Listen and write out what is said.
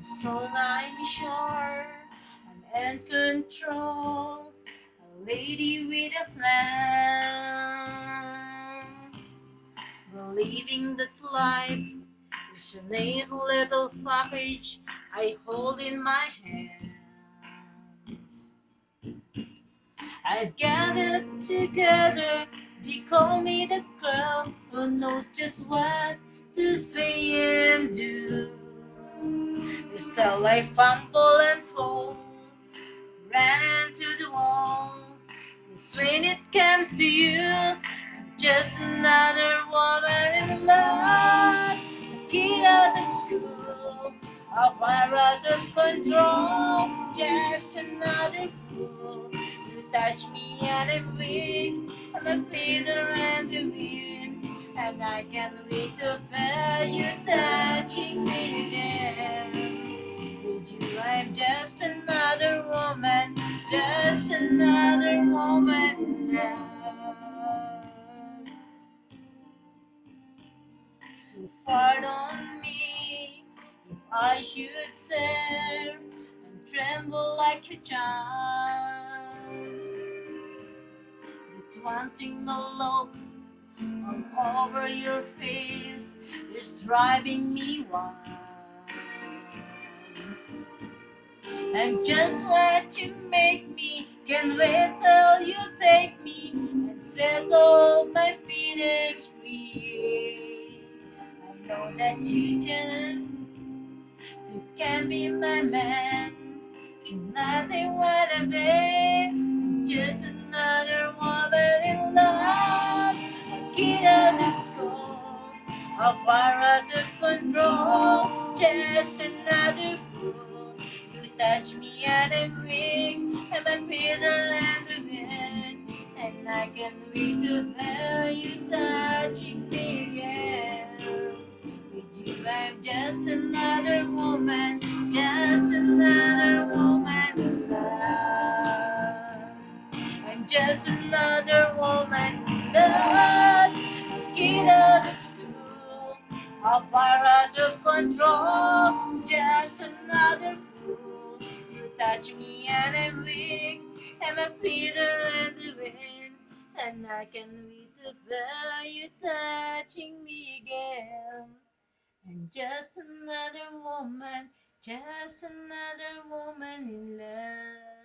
strong, I'm sure. I'm in control, a lady with a plan. Believing that life is a neat little package I hold in my hands. I've gathered together, they call me the girl who knows just what to say and do. Still I fumble and fall, ran into the wall. 'Cause when it comes to you, I'm just another woman in love. A kid out of school, a fire out of control, just another fool. You touch me and I'm weak, I'm a feather and the wind, and I can't wait to feel you touching me again. With you, I'm just another woman, just another woman now. So pardon me if I should stare and tremble like a child. That wanting my look all over your face is driving me wild. And just what you make me, can't wait till you take me and set all my feelings free. I know that you can be my man. Tonight I wanna be just another woman in love. A kid out of school, a fire out of control, just another fool. You touch me and I'm weak, and I'm bitter and the wind, and I can't wait to feel you touching me again. With you I'm just another woman, just another woman in love. I'm just another woman in love. A kid out of school, a fire out of control, just another fool. You touch me and I'm weak, and my feet are in the wind, and I can't wait to feel you touching me again. I'm just another woman in love.